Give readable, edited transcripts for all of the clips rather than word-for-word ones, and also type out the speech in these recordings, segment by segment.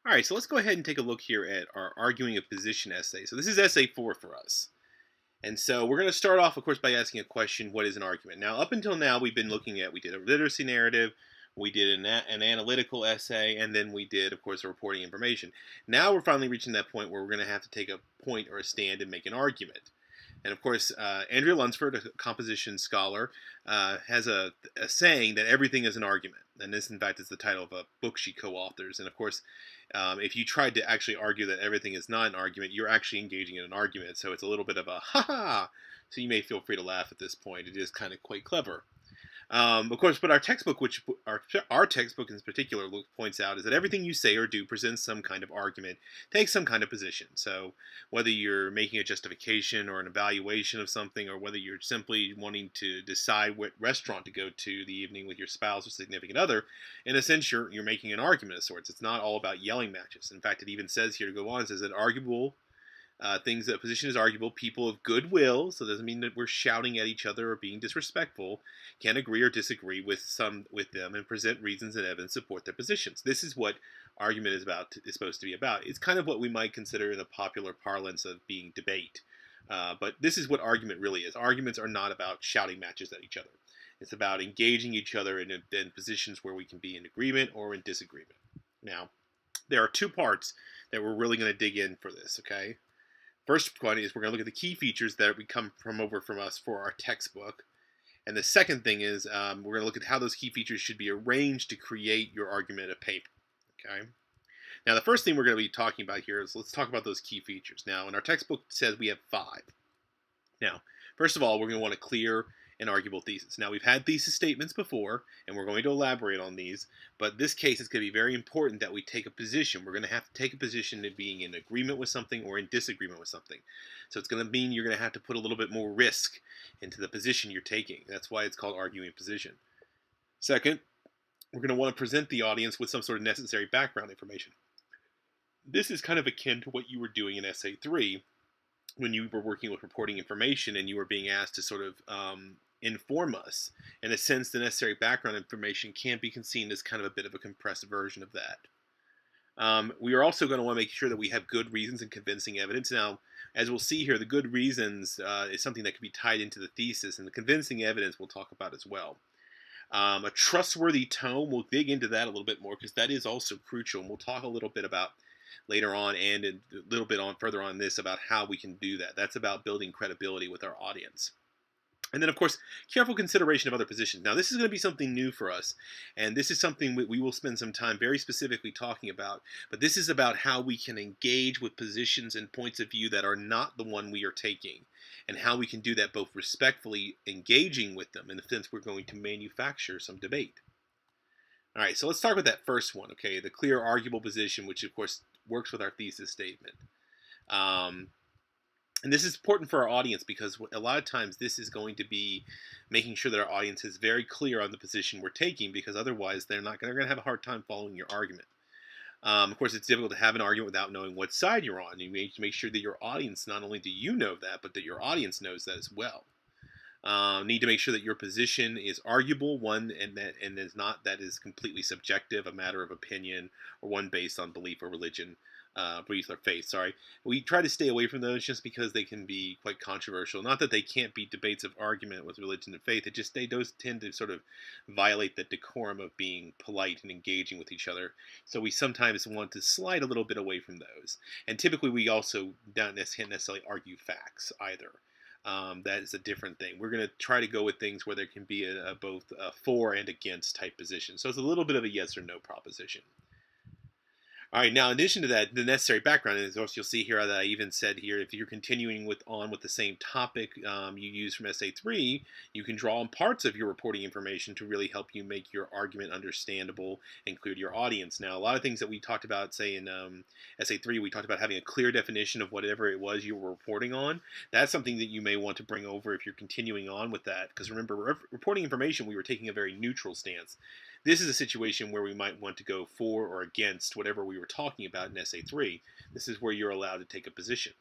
All right, so let's go ahead and take a look here at our arguing a position essay. So this is essay 4 for us. And so we're going to start off, of course, by asking a question: what is an argument? Now, up until now, we did a literacy narrative, we did an analytical essay, and then we did, of course, a reporting information. Now we're finally reaching that point where we're going to have to take a point or a stand and make an argument. And of course, Andrea Lunsford, a composition scholar, has a saying that everything is an argument. And this, in fact, is the title of a book she co-authors. And of course, if you tried to actually argue that everything is not an argument, you're actually engaging in an argument. So it's a little bit of a ha-ha. So you may feel free to laugh at this point. It is kind of quite clever. Of course, but our textbook, which our textbook in particular points out, is that everything you say or do presents some kind of argument, takes some kind of position. So whether you're making a justification or an evaluation of something, or whether you're simply wanting to decide what restaurant to go to the evening with your spouse or significant other, in a sense, you're making an argument of sorts. It's not all about yelling matches. In fact, it even says here to go on, it says that arguable things that position is arguable, people of goodwill, so it doesn't mean that we're shouting at each other or being disrespectful, can agree or disagree with them and present reasons and evidence to support their positions. This is what argument is supposed to be about. It's kind of what we might consider in the popular parlance of being debate. But this is what argument really is. Arguments are not about shouting matches at each other. It's about engaging each other in positions where we can be in agreement or in disagreement. Now, there are two parts that we're really going to dig in for this, okay? First one is we're going to look at the key features that we come from us for our textbook. And the second thing is we're going to look at how those key features should be arranged to create your argument of paper. Okay. Now, the first thing we're going to be talking about here is let's talk about those key features. Now, in our textbook, it says we have 5. Now, first of all, we're going to want to clear an arguable thesis. Now, we've had thesis statements before, and we're going to elaborate on these, but in this case, it's going to be very important that we take a position. We're going to have to take a position in being in agreement with something or in disagreement with something. So it's going to mean you're going to have to put a little bit more risk into the position you're taking. That's why it's called arguing position. Second, we're going to want to present the audience with some sort of necessary background information. This is kind of akin to what you were doing in Essay 3 when you were working with reporting information and you were being asked to sort of inform us. In a sense, the necessary background information can be seen as kind of a bit of a compressed version of that. We are also going to want to make sure that we have good reasons and convincing evidence. Now, as we'll see here, the good reasons is something that can be tied into the thesis, and the convincing evidence we'll talk about as well. A trustworthy tone, we'll dig into that a little bit more because that is also crucial, and we'll talk a little bit about later on and a little bit on further on this about how we can do that. That's about building credibility with our audience. And then, of course, careful consideration of other positions. Now, this is going to be something new for us, and this is something we will spend some time very specifically talking about, but this is about how we can engage with positions and points of view that are not the one we are taking, and how we can do that both respectfully engaging with them in the sense we're going to manufacture some debate. All right, so let's start with that first one, okay, the clear arguable position, which, of course, works with our thesis statement. And this is important for our audience because a lot of times this is going to be making sure that our audience is very clear on the position we're taking, because otherwise they're going to have a hard time following your argument. Of course, it's difficult to have an argument without knowing what side you're on. You need to make sure that your audience, not only do you know that, but that your audience knows that as well. Need to make sure that your position is arguable, one and is not that is completely subjective, a matter of opinion, or one based on belief or religion. Belief or faith, sorry. We try to stay away from those just because they can be quite controversial. Not that they can't be debates of argument with religion and faith. Those tend to sort of violate the decorum of being polite and engaging with each other. So we sometimes want to slide a little bit away from those. And typically we also don't necessarily argue facts either. That is a different thing. We're going to try to go with things where there can be both a for and against type position. So it's a little bit of a yes or no proposition. All right, now in addition to that, the necessary background is also, you'll see here that I even said here, if you're continuing on with the same topic you use from Essay 3, you can draw on parts of your reporting information to really help you make your argument understandable and clear to your audience. Now, a lot of things that we talked about, say in Essay 3, we talked about having a clear definition of whatever it was you were reporting on. That's something that you may want to bring over if you're continuing on with that, because remember, reporting information, we were taking a very neutral stance. This is a situation where we might want to go for or against whatever we were talking about in Essay 3. This is where you're allowed to take a position.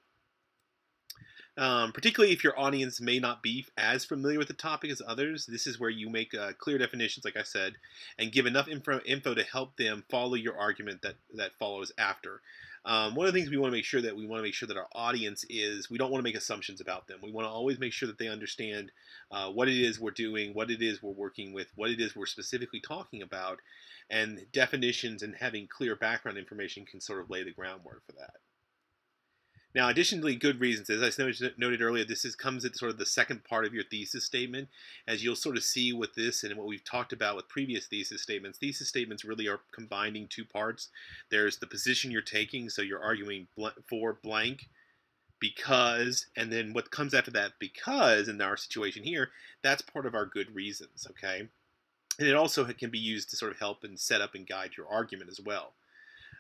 Particularly if your audience may not be as familiar with the topic as others. This is where you make clear definitions, like I said, and give enough info to help them follow your argument that follows after. One of the things we want to make sure that our audience is, we don't want to make assumptions about them. We want to always make sure that they understand what it is we're doing, what it is we're working with, what it is we're specifically talking about, and definitions and having clear background information can sort of lay the groundwork for that. Now, additionally, good reasons. As I noted earlier, comes at sort of the second part of your thesis statement. As you'll sort of see with this and what we've talked about with previous thesis statements really are combining two parts. There's the position you're taking, so you're arguing for blank because, and then what comes after that, because, in our situation here, that's part of our good reasons, okay? And it also can be used to sort of help and set up and guide your argument as well.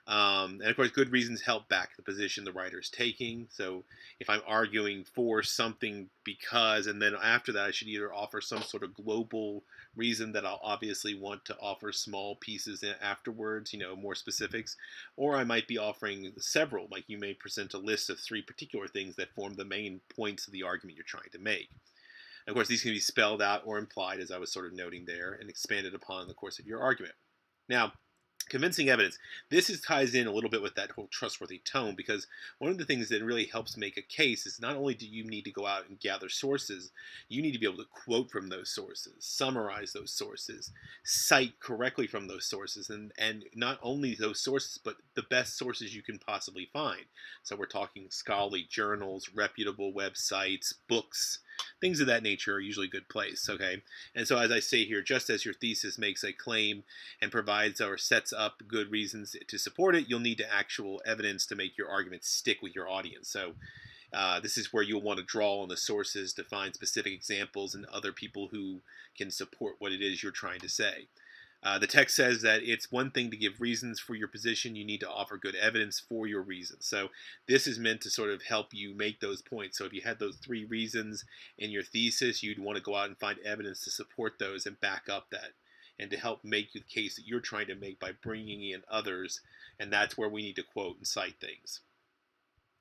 And of course, good reasons help back the position the writer is taking. So if I'm arguing for something because, and then after that I should either offer some sort of global reason that I'll obviously want to offer small pieces afterwards, more specifics, or I might be offering several, like you may present a list of 3 particular things that form the main points of the argument you're trying to make. And of course, these can be spelled out or implied, as I was sort of noting there, and expanded upon in the course of your argument. Now, convincing evidence. Ties in a little bit with that whole trustworthy tone, because one of the things that really helps make a case is not only do you need to go out and gather sources, you need to be able to quote from those sources, summarize those sources, cite correctly from those sources, and not only those sources, but the best sources you can possibly find. So we're talking scholarly journals, reputable websites, books, things of that nature are usually a good place, okay? And so as I say here, just as your thesis makes a claim and provides or sets up good reasons to support it, you'll need actual evidence to make your argument stick with your audience. So this is where you'll want to draw on the sources to find specific examples and other people who can support what it is you're trying to say. The text says that it's one thing to give reasons for your position. You need to offer good evidence for your reasons. So this is meant to sort of help you make those points. So if you had those 3 reasons in your thesis, you'd want to go out and find evidence to support those and back up that, and to help make the case that you're trying to make by bringing in others. And that's where we need to quote and cite things.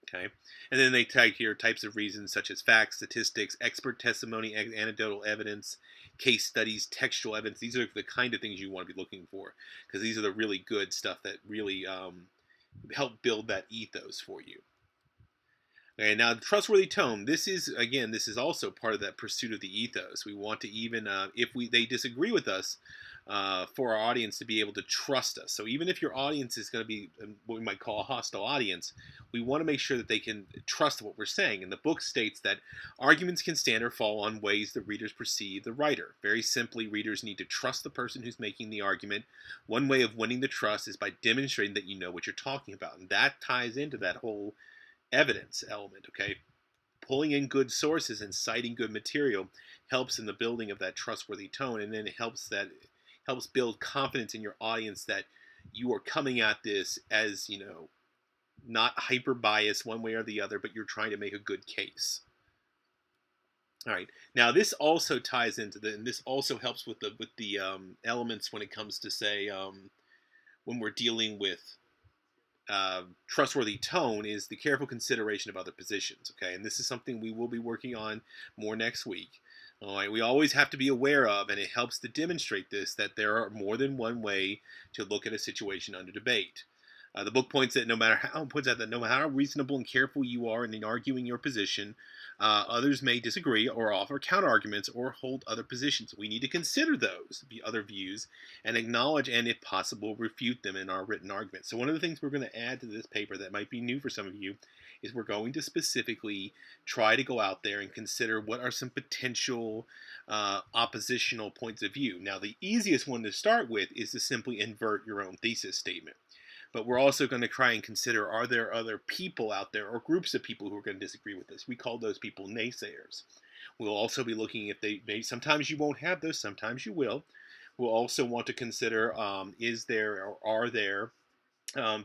Okay, and then they tag here types of reasons such as facts, statistics, expert testimony, anecdotal evidence, case studies, textual evidence. These are the kind of things you want to be looking for, because these are the really good stuff that really help build that ethos for you. Okay, now the trustworthy tone. This is also part of that pursuit of the ethos. We want to, even if they disagree with us, for our audience to be able to trust us. So even if your audience is going to be what we might call a hostile audience, we want to make sure that they can trust what we're saying. And the book states that arguments can stand or fall on ways the readers perceive the writer. Very simply, readers need to trust the person who's making the argument. One way of winning the trust is by demonstrating that you know what you're talking about. And that ties into that whole evidence element, okay? Pulling in good sources and citing good material helps in the building of that trustworthy tone, and then it helps build confidence in your audience that you are coming at this as, not hyper biased one way or the other, but you're trying to make a good case. All right. Now this also ties into and this also helps with the elements when it comes to, say, when we're dealing with trustworthy tone, is the careful consideration of other positions. Okay, and this is something we will be working on more next week. All right, we always have to be aware of, and it helps to demonstrate this, that there are more than one way to look at a situation under debate. The book points out that no matter how reasonable and careful you are in arguing your position, others may disagree or offer counterarguments or hold other positions. We need to consider those other views and acknowledge, and if possible, refute them in our written argument. So one of the things we're going to add to this paper that might be new for some of you is we're going to specifically try to go out there and consider what are some potential oppositional points of view. Now, the easiest one to start with is to simply invert your own thesis statement. But we're also going to try and consider, are there other people out there or groups of people who are going to disagree with this? We call those people naysayers. We'll also be looking if sometimes you won't have those, sometimes you will. We'll also want to consider, are there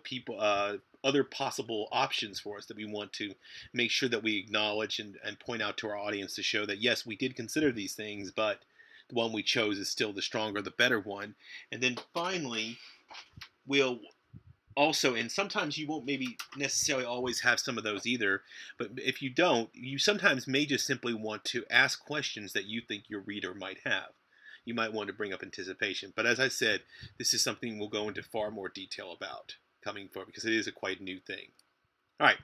people, other possible options for us that we want to make sure that we acknowledge and point out to our audience to show that, yes, we did consider these things, but the one we chose is still the stronger, the better one. And then finally, we'll Also, and sometimes you won't maybe necessarily always have some of those either, but if you don't, you sometimes may just simply want to ask questions that you think your reader might have. You might want to bring up anticipation. But as I said, this is something we'll go into far more detail about coming forward because it is a quite new thing. All right,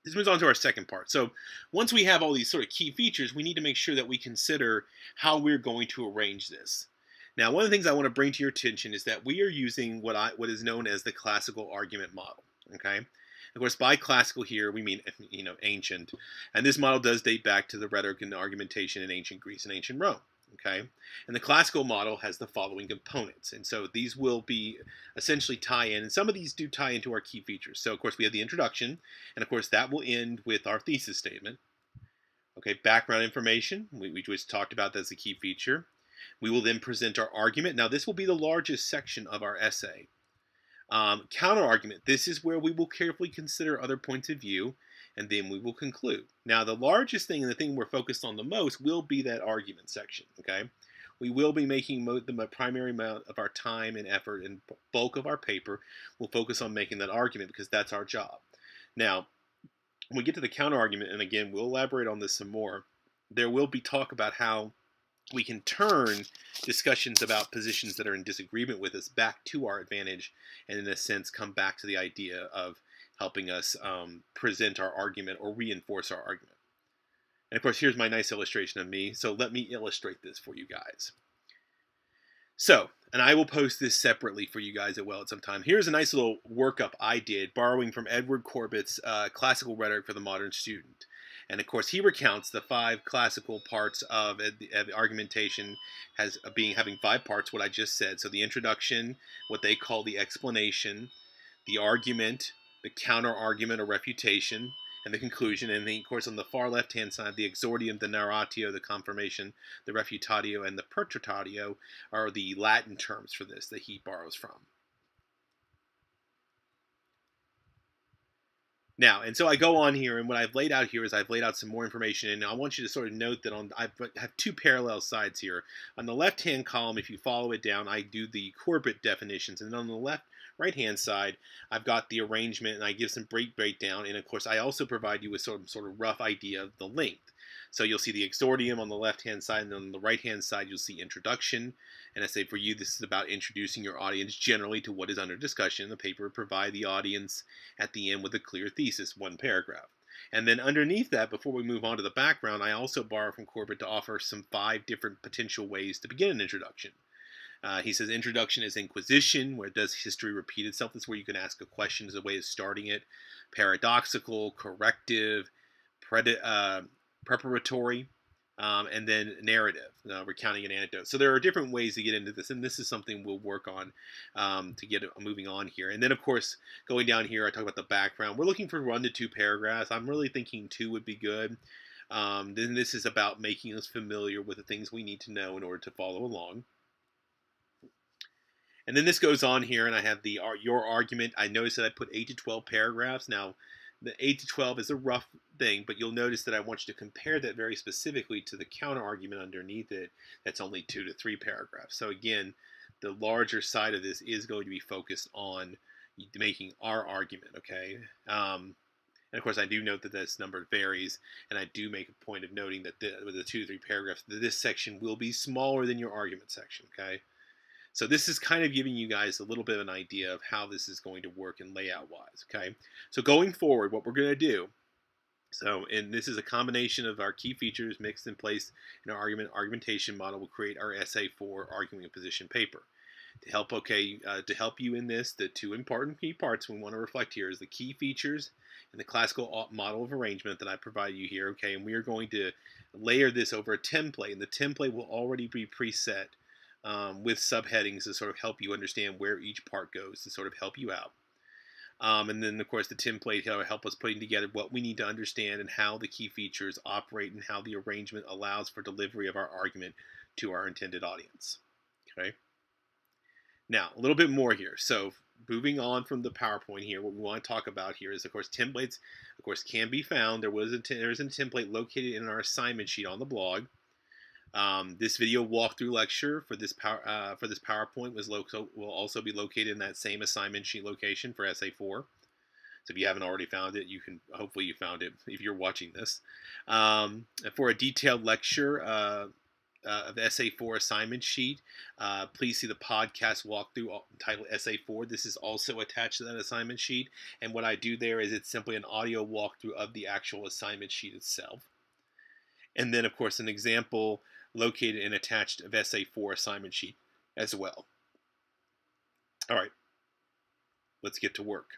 this moves on to our second part. So once we have all these sort of key features, we need to make sure that we consider how we're going to arrange this. Now, one of the things I want to bring to your attention is that we are using what is known as the classical argument model. Okay, of course, by classical here we mean ancient, and this model does date back to the rhetoric and argumentation in ancient Greece and ancient Rome. Okay, and the classical model has the following components, and so these will be essentially tie in, and some of these do tie into our key features. So of course we have the introduction, and of course that will end with our thesis statement. Okay, background information, we just talked about that as a key feature. We will then present our argument. Now this will be the largest section of our essay. Counter argument, this is where we will carefully consider other points of view, and then we will conclude. Now the largest thing and the thing we're focused on the most will be that argument section. Okay, we will be making the primary amount of our time and effort and bulk of our paper will focus on making that argument because that's our job. Now when we get to the counter argument, and again we'll elaborate on this some more, there will be talk about how we can turn discussions about positions that are in disagreement with us back to our advantage, and in a sense come back to the idea of helping us present our argument or reinforce our argument. And of course, here's my nice illustration of me. So let me illustrate this for you guys. So, and I will post this separately for you guys as well at some time. Here's a nice little workup I did, borrowing from Edward Corbett's Classical Rhetoric for the Modern Student. And of course, he recounts the 5 classical parts of the argumentation as having 5 parts, what I just said. So the introduction, what they call the explanation, the argument, the counter-argument or refutation, and the conclusion. And then, of course, on the far left-hand side, the exordium, the narratio, the confirmation, the refutatio, and the pertratatio are the Latin terms for this that he borrows from. Now, and so I go on here, and what I've laid out here is I've laid out some more information, and I want you to sort of note that I have 2 parallel sides here. On the left-hand column, if you follow it down, I do the Corbett definitions, and on the right-hand side, I've got the arrangement, and I give some breakdown, and of course, I also provide you with sort of rough idea of the length. So you'll see the exordium on the left-hand side, and on the right-hand side, you'll see introduction. And I say for you, this is about introducing your audience generally to what is under discussion. The paper provide the audience at the end with a clear thesis, 1 paragraph. And then underneath that, before we move on to the background, I also borrow from Corbett to offer some 5 different potential ways to begin an introduction. He says introduction is inquisition, where does history repeat itself? This is where you can ask a question as a way of starting it. Paradoxical, corrective, preparatory, and then narrative, recounting an anecdote. So there are different ways to get into this, and this is something we'll work on to get moving on here. And then, of course, going down here, I talk about the background. We're looking for 1 to 2 paragraphs. I'm really thinking 2 would be good. Then this is about making us familiar with the things we need to know in order to follow along. And then this goes on here, and I have your argument. I noticed that I put 8 to 12 paragraphs. Now, the 8 to 12 is a rough thing, but you'll notice that I want you to compare that very specifically to the counter argument underneath it. That's only 2 to 3 paragraphs. So again, the larger side of this is going to be focused on making our argument, okay? And of course, I do note that this number varies, and I do make a point of noting that with the 2 to 3 paragraphs, this section will be smaller than your argument section, okay? So this is kind of giving you guys a little bit of an idea of how this is going to work in layout-wise, okay? So going forward, what we're going to do, and this is a combination of our key features mixed in place in our argumentation model will create our essay for arguing a position paper. To help you in this, the 2 important key parts we want to reflect here is the key features and the classical model of arrangement that I provide you here, okay? And we are going to layer this over a template, and the template will already be preset with subheadings to sort of help you understand where each part goes to sort of help you out. And then, of course, the template will help us putting together what we need to understand and how the key features operate and how the arrangement allows for delivery of our argument to our intended audience. Okay. Now, a little bit more here. So moving on from the PowerPoint here, what we want to talk about here is, of course, templates, of course, can be found. There is a template located in our assignment sheet on the blog. This video walkthrough lecture for this PowerPoint will also be located in that same assignment sheet location for Essay 4. So if you haven't already found it, hopefully you found it if you're watching this. For a detailed lecture of the Essay 4 assignment sheet, please see the podcast walkthrough titled Essay 4. This is also attached to that assignment sheet. And what I do there is it's simply an audio walkthrough of the actual assignment sheet itself. And then, of course, an example located and attached of Essay 4 assignment sheet as well. All right, let's get to work.